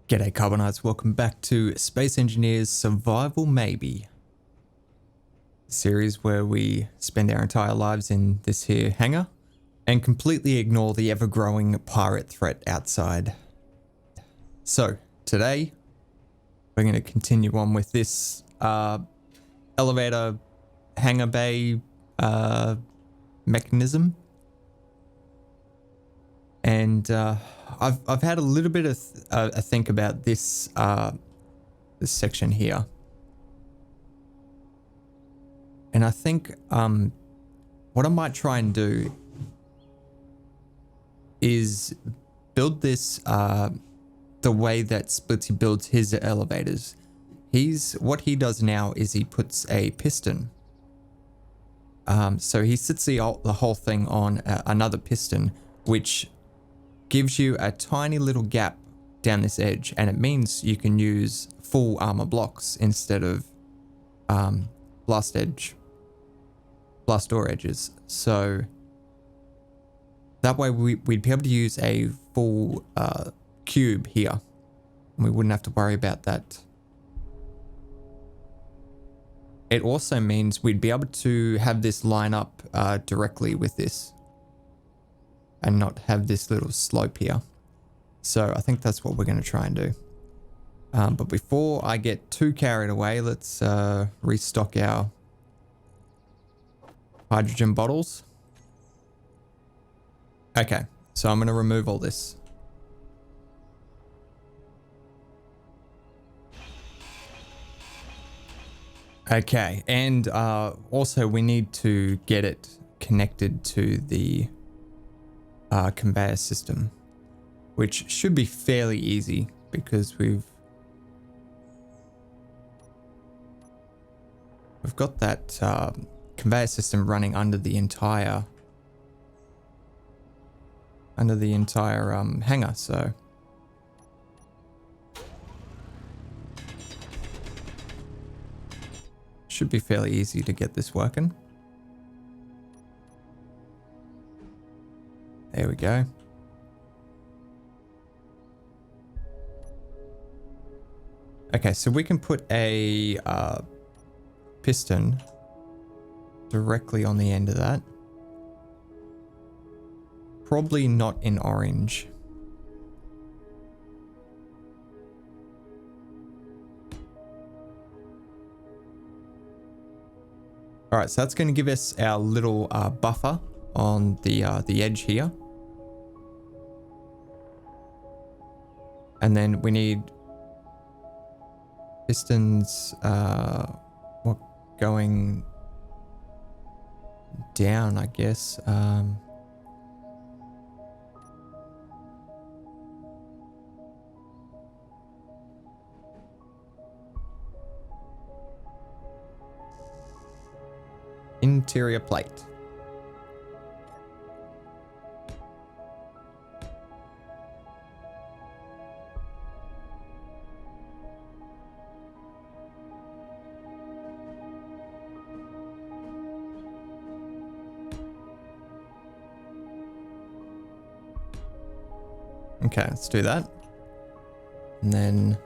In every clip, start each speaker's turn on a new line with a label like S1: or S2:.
S1: G'day Carbonites, welcome back to Space Engineers Survival Maybe, series where we spend our entire lives in this here hangar and completely ignore the ever-growing pirate threat outside. So today we're going to continue on with this elevator hangar bay mechanism, and I've had a little bit of a think about this this section here, and I think what I might try and do is build this the way that Splitsie builds his elevators. What he does now is he puts a piston. So he sits the whole thing on another piston, which gives you a tiny little gap down this edge, and it means you can use full armor blocks instead of blast door edges. So that way we'd be able to use a full cube here, and we wouldn't have to worry about that. It also means we'd be able to have this line up directly with this and not have this little slope here. So I think that's what we're going to try and do. But before I get too carried away, let's restock our hydrogen bottles. Okay, so I'm going to remove all this. Okay, and also we need to get it connected to the conveyor system, which should be fairly easy because we've got that conveyor system running under the entire hangar, so should be fairly easy to get this working. There we go. Okay, so we can put a piston directly on the end of that. Probably not in orange. All right, so that's going to give us our little buffer on the edge here. And then we need pistons going down, I guess. Interior plate. Okay, let's do that. And then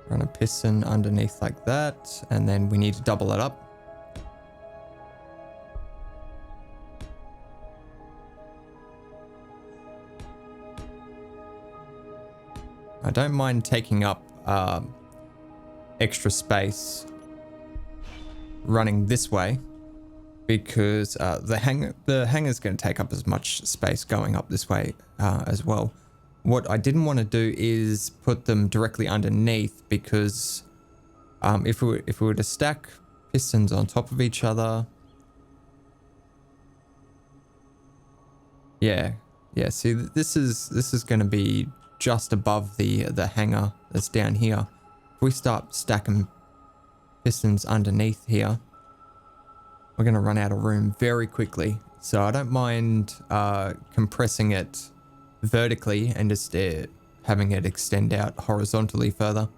S1: run a piston underneath like that. And then we need to double it up. I don't mind taking up extra space running this way, because the hangar's going to take up as much space going up this way as well. What I didn't want to do is put them directly underneath, because if we were to stack pistons on top of each other, yeah. See, this is going to be just above the hangar that's down here. If we start stacking pistons underneath here, we're going to run out of room very quickly. So I don't mind compressing it vertically and just having it extend out horizontally further.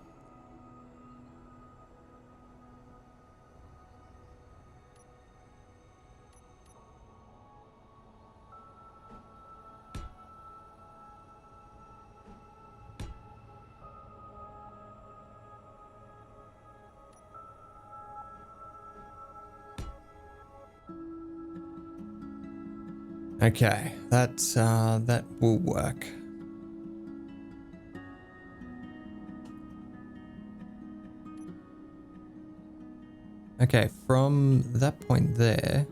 S1: Okay, that will work. Okay, from that point there,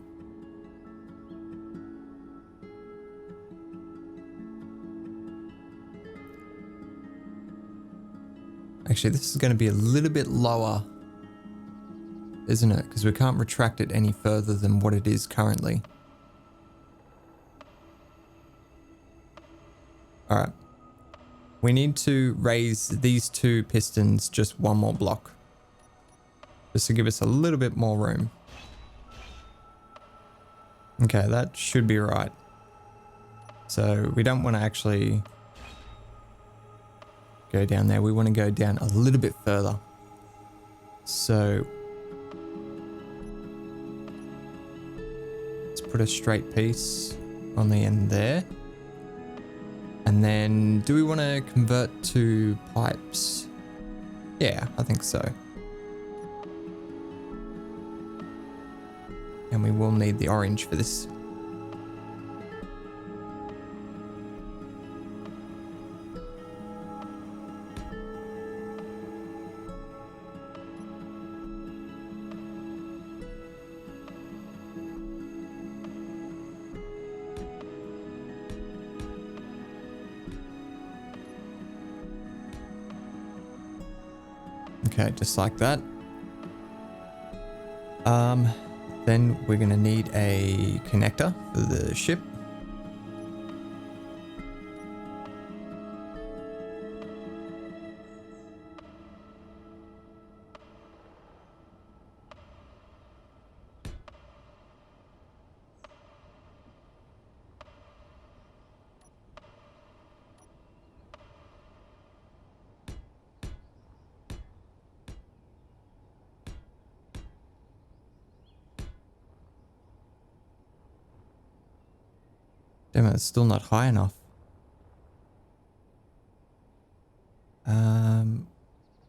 S1: actually this is going to be a little bit lower, isn't it? Because we can't retract it any further than what it is currently. All right. We need to raise these two pistons just one more block, just to give us a little bit more room. Okay, that should be right. So we don't want to actually go down there. We want to go down a little bit further. So let's put a straight piece on the end there. And then do we want to convert to pipes? Yeah, I think so. And we will need the orange for this. Okay, just like that. Then we're gonna need a connector for the ship. Damn it, it's still not high enough.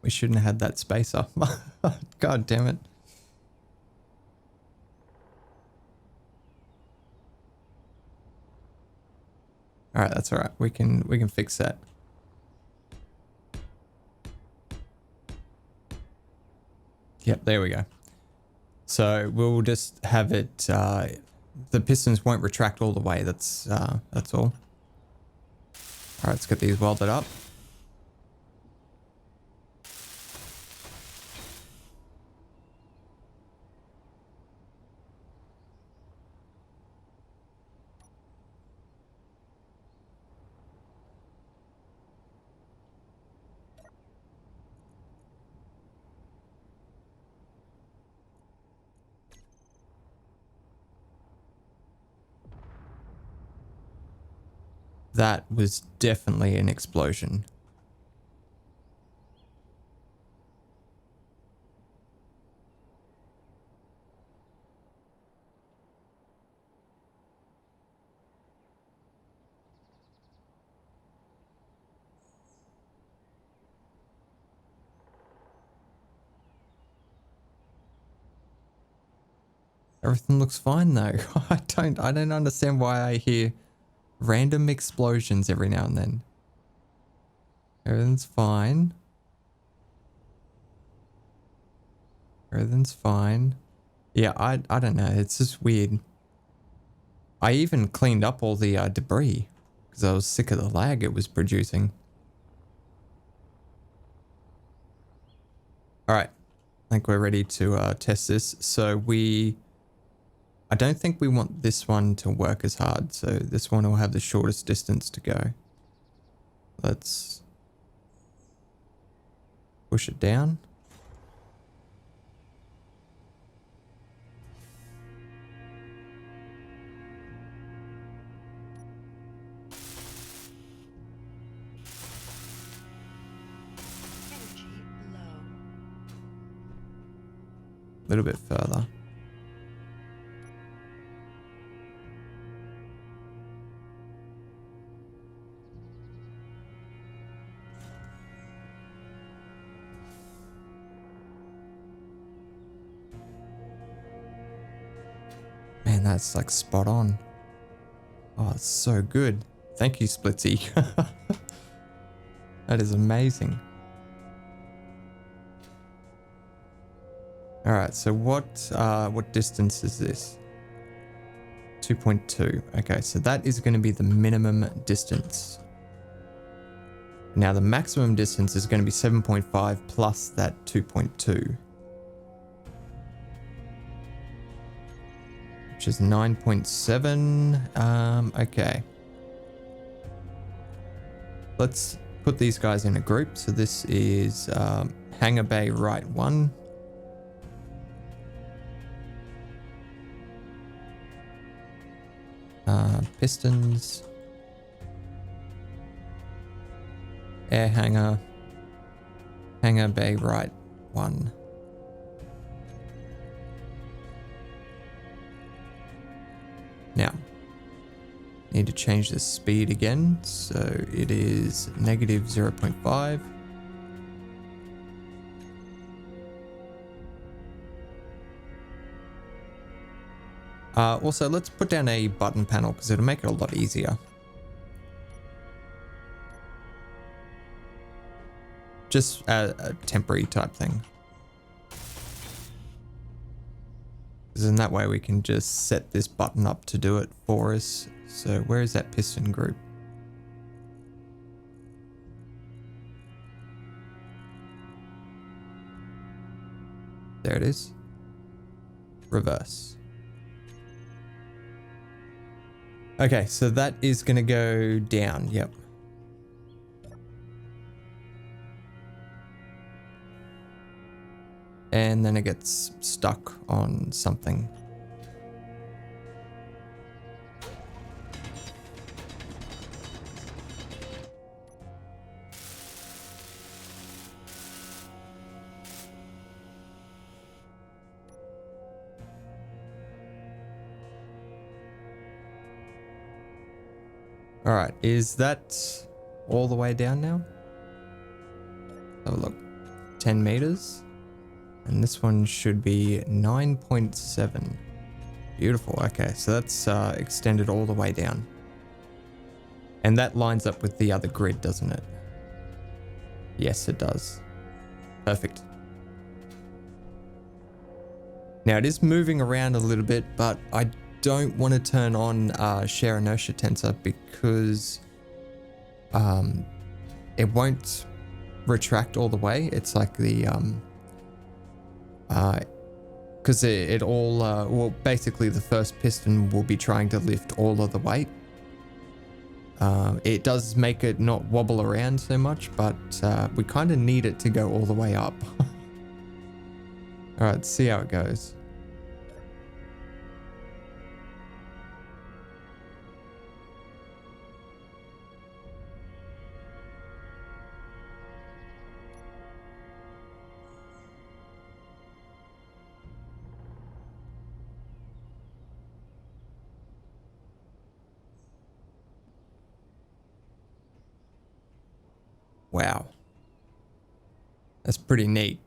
S1: We shouldn't have had that space up. God damn it. All right, that's all right. We can fix that. Yep, there we go. So we'll just have it. The pistons won't retract all the way. That's all. All right, let's get these welded up. That was definitely an explosion. Everything looks fine though. I don't understand why I hear random explosions every now and then. Everything's fine. Everything's fine. Yeah, I don't know. It's just weird. I even cleaned up all the debris because I was sick of the lag it was producing. All right, I think we're ready to test this. So I don't think we want this one to work as hard. So this one will have the shortest distance to go. Let's push it down. A little bit further. Man, that's like spot on. Oh, it's so good. Thank you, Splitsie. That is amazing. All right, so what distance is this? 2.2. Okay, so that is going to be the minimum distance. Now the maximum distance is going to be 7.5 plus that 2.2. Which is 9.7. Okay. Let's put these guys in a group. So this is hangar bay right 1. Pistons. Air hangar. Hangar bay right 1. Now, need to change the speed again. So it is negative 0.5. Also, let's put down a button panel because it'll make it a lot easier. Just a temporary type thing. Because in that way we can just set this button up to do it for us. So where is that piston group? There it is. Reverse. Okay, so that is going to go down. Yep. And then it gets stuck on something. All right, is that all the way down now? Oh, look, 10 meters. And this one should be 9.7. Beautiful. Okay, so that's extended all the way down. And that lines up with the other grid, doesn't it? Yes, it does. Perfect. Now it is moving around a little bit, but I don't want to turn on share inertia tensor because it won't retract all the way. It's like the because it all well, basically the first piston will be trying to lift all of the weight. It does make it not wobble around so much, but we kind of need it to go all the way up. All right, let's see how it goes. Wow. That's pretty neat.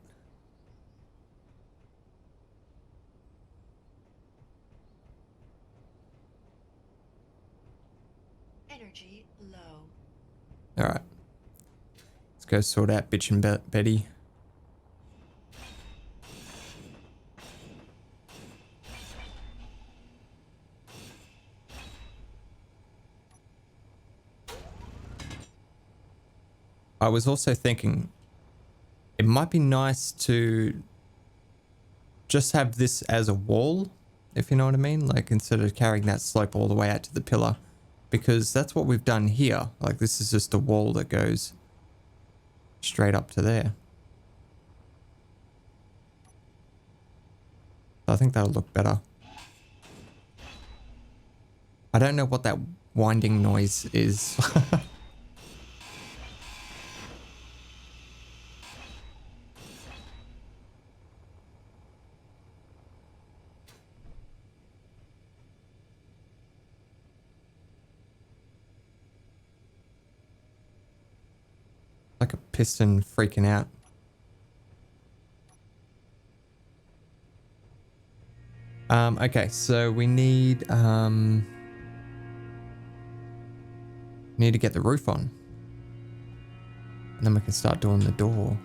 S2: Energy low.
S1: All right. Let's go sort out Bitch and Betty. I was also thinking it might be nice to just have this as a wall, if you know what I mean, like instead of carrying that slope all the way out to the pillar, because that's what we've done here. Like this is just a wall that goes straight up to there. I think that'll look better. I don't know what that winding noise is. Like a piston freaking out. Okay, so we need Need to get the roof on. And then we can start doing the door.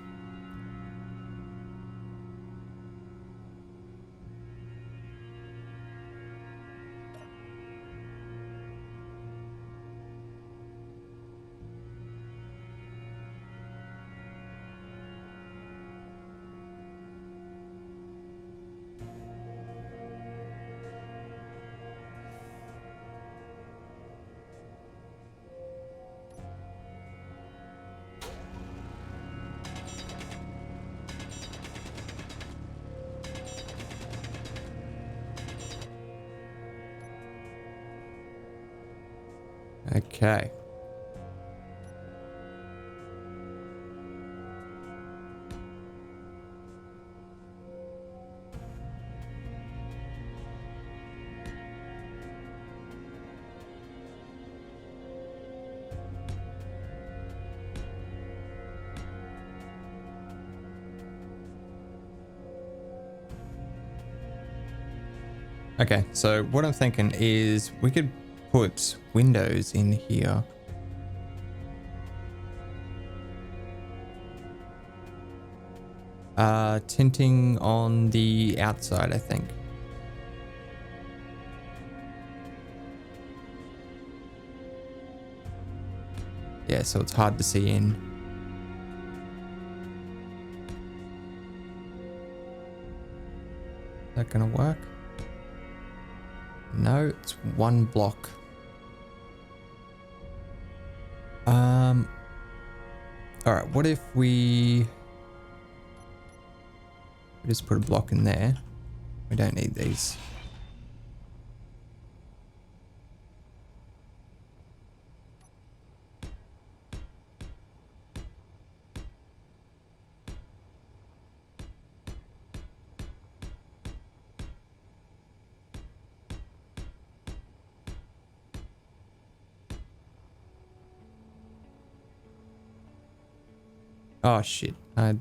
S1: Okay. Okay, so what I'm thinking is we could put windows in here. Tinting on the outside, I think. Yeah, so it's hard to see in. Is that gonna work? No, it's one block. All right, what if we just put a block in there? We don't need these. Oh shit, I'd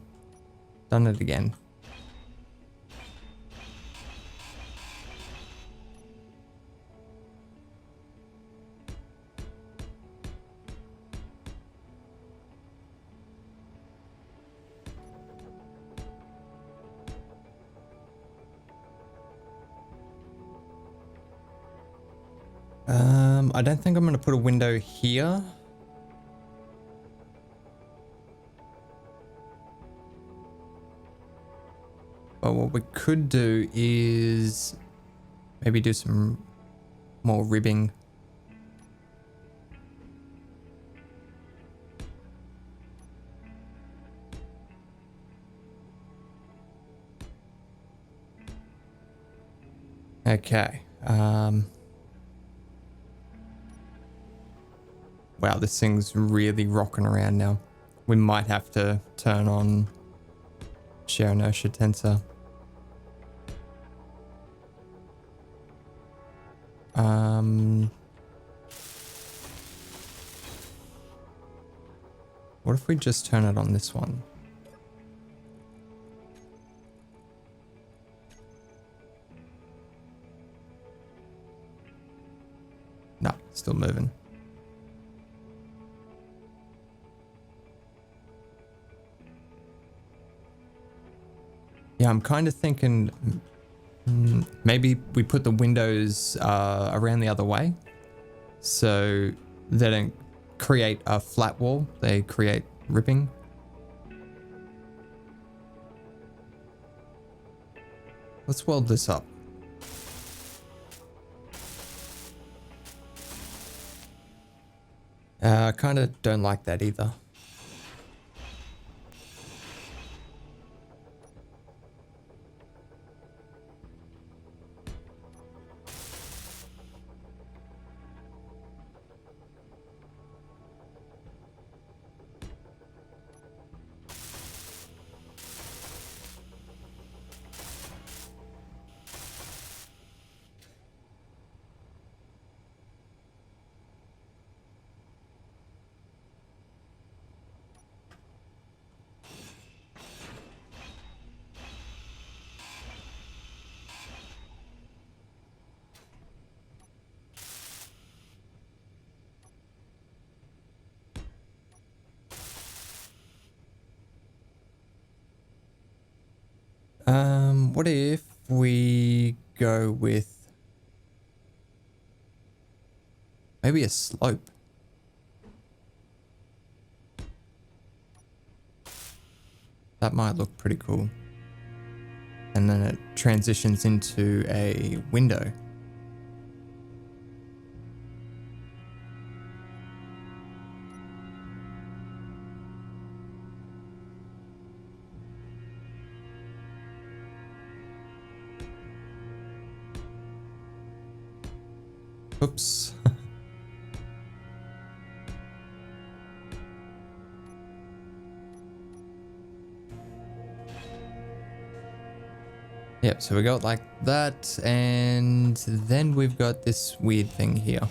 S1: done it again. I don't think I'm gonna put a window here. But what we could do is maybe do some more ribbing. Okay. Wow, this thing's really rocking around now. We might have to turn on shear inertia tensor. What if we just turn it on this one? No, still moving. Yeah, I'm kind of thinking maybe we put the windows around the other way, so they don't create a flat wall, they create ripping. Let's weld this up. I kind of don't like that either. What if we go with maybe a slope? That might look pretty cool. And then it transitions into a window. Oops. Yep, so we got like that, and then we've got this weird thing here,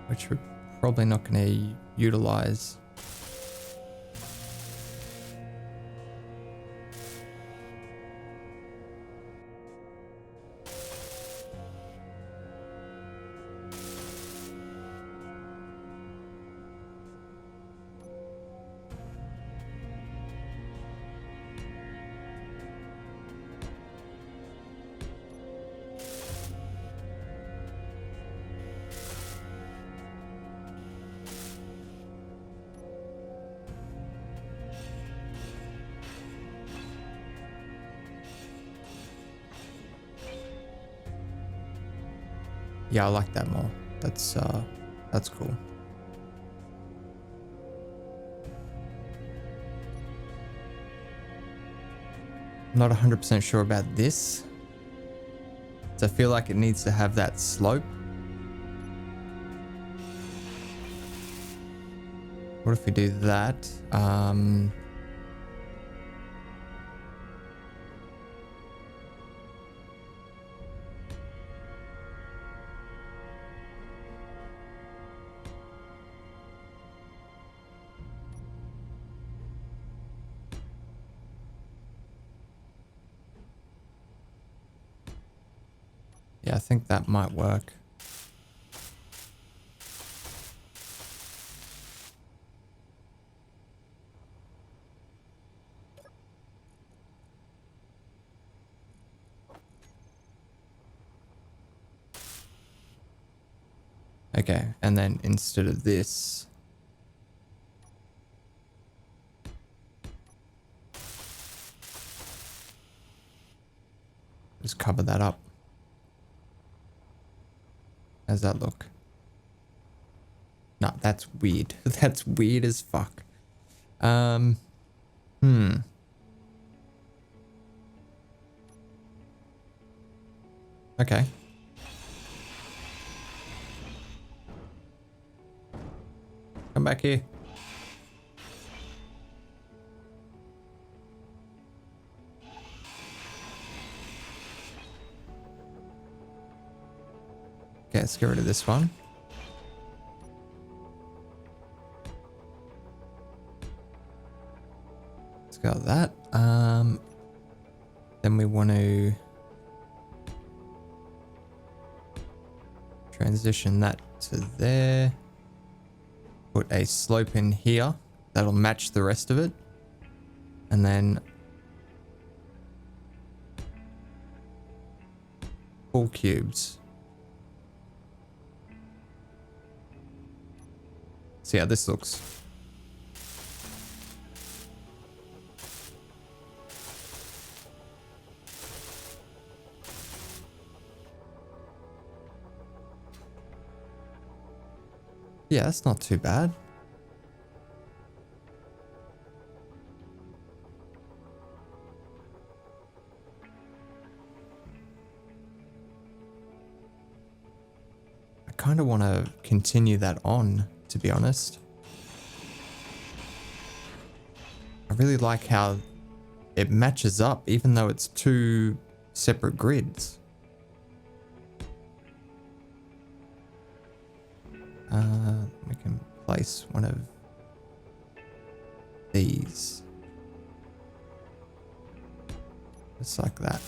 S1: which we're probably not going to utilize. Yeah, I like that more. That's cool. Not 100% sure about this. So I feel like it needs to have that slope. What if we do that? Yeah, I think that might work. Okay, and then instead of this, just cover that up. How's that look? No, that's weird. That's weird as fuck. Okay. Come back here. Okay, let's get rid of this one. Let's go with that. Then we want to transition that to there. Put a slope in here. That'll match the rest of it. And then full cubes. See how this looks. Yeah, that's not too bad. I kind of want to continue that on, to be honest. I really like how it matches up, even though it's two separate grids. We can place one of these. Just like that.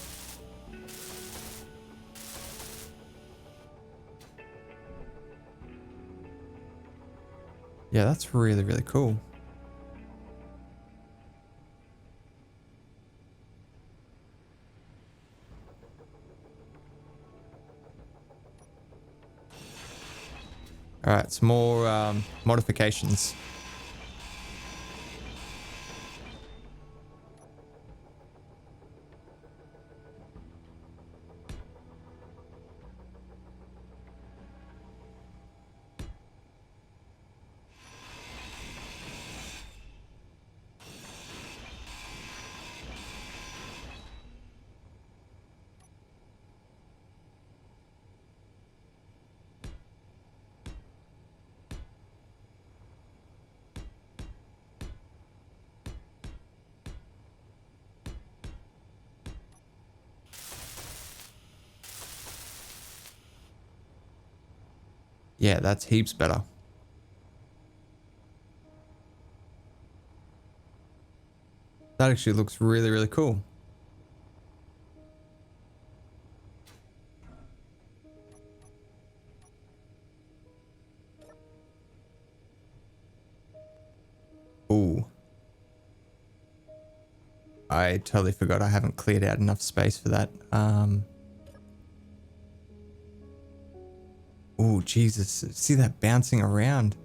S1: Yeah, that's really, really cool. All right, some more modifications. Yeah, that's heaps better. That actually looks really, really cool. Ooh. I totally forgot I haven't cleared out enough space for that. Ooh, Jesus. See that bouncing around?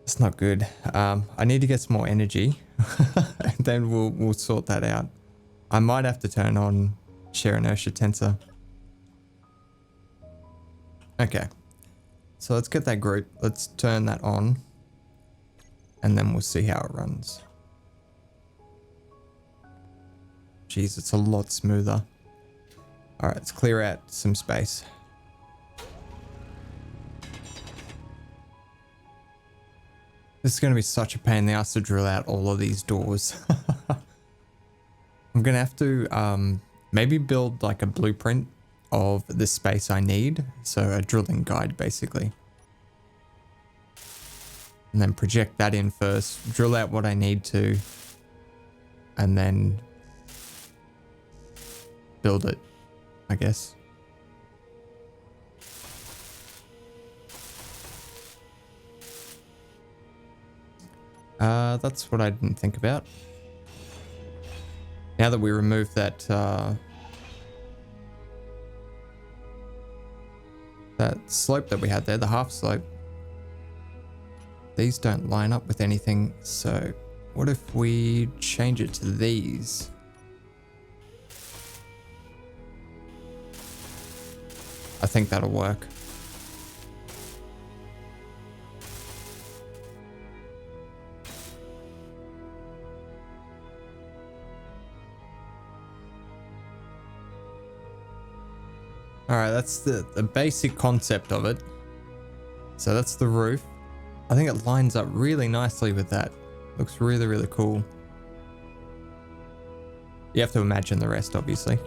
S1: It's not good. I need to get some more energy. And then we'll sort that out. I might have to turn on shear inertia tensor. Okay. So let's get that group. Let's turn that on. And then we'll see how it runs. Jeez, it's a lot smoother. All right, let's clear out some space. This is going to be such a pain in the ass to drill out all of these doors. I'm going to have to maybe build like a blueprint of the space I need. So a drilling guide basically. And then project that in first, drill out what I need to, and then build it, I guess. That's what I didn't think about. Now that we remove that that slope that we had there, the half slope, these don't line up with anything. So what if we change it to these? I think that'll work. All right, that's the basic concept of it. So that's the roof. I think it lines up really nicely with that. Looks really, really cool. You have to imagine the rest, obviously.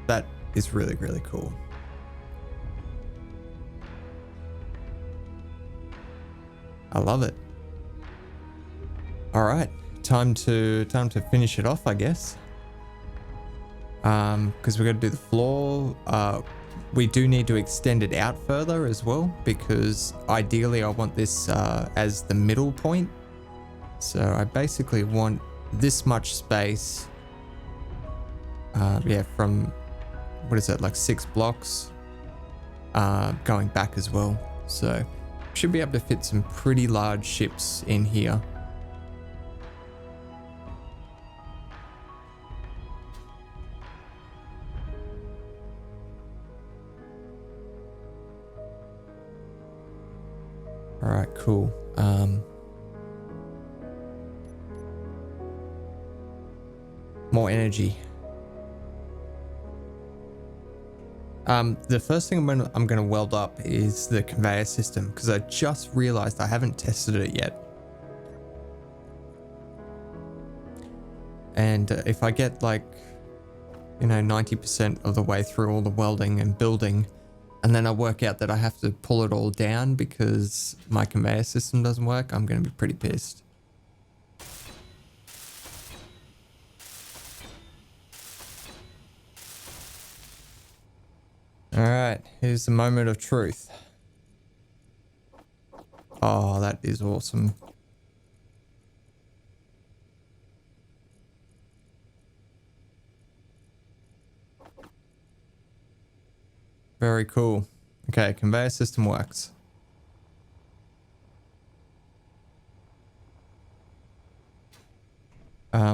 S1: That is really, really cool. I love it. All right, time to finish it off, I guess. Because we're going to do the floor. We do need to extend it out further as well, because ideally I want this as the middle point. So I basically want this much space. Yeah, from what is that, like 6 blocks going back as well. So should be able to fit some pretty large ships in here. All right, cool. More energy. The first thing I'm gonna weld up is the conveyor system, because I just realized I haven't tested it yet. And if I get like, 90% of the way through all the welding and building, and then I work out that I have to pull it all down because my conveyor system doesn't work, I'm gonna be pretty pissed. here's the moment of truth. Oh, that is awesome. Very cool. Okay, conveyor system works.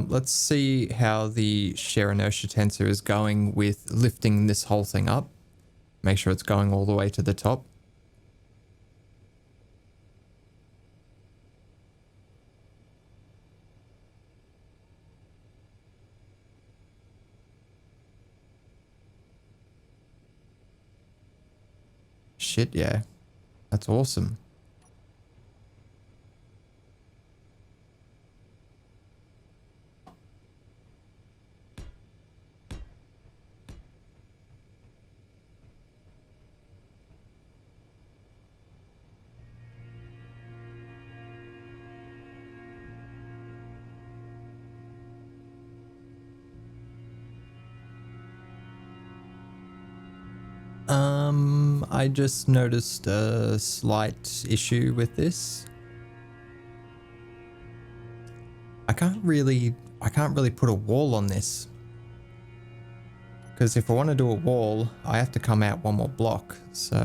S1: Let's see how the shear inertia tensor is going with lifting this whole thing up. Make sure it's going all the way to the top. Shit, yeah. That's awesome. I just noticed a slight issue with this. I can't really put a wall on this. Because if I want to do a wall, I have to come out one more block, so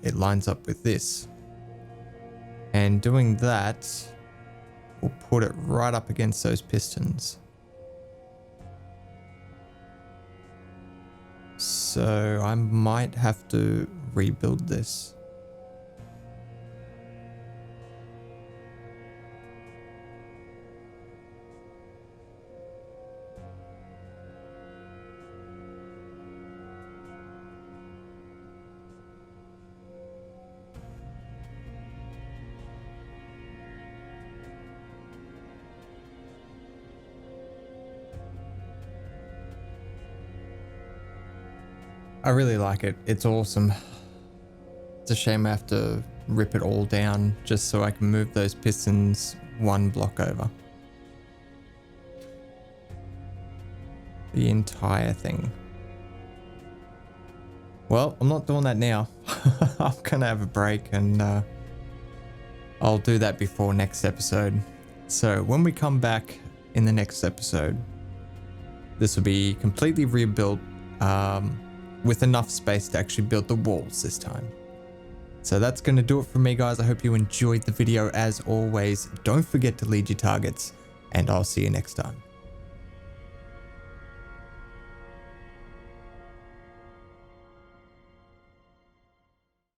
S1: it lines up with this. And doing that will put it right up against those pistons. So I might have to rebuild this. I really like it. It's awesome. It's a shame I have to rip it all down just so I can move those pistons one block over. The entire thing. Well, I'm not doing that now. I'm gonna have a break and I'll do that before next episode. So when we come back in the next episode, this will be completely rebuilt with enough space to actually build the walls this time. So that's going to do it for me, guys. I hope you enjoyed the video. As always, don't forget to lead your targets, and I'll see you next time.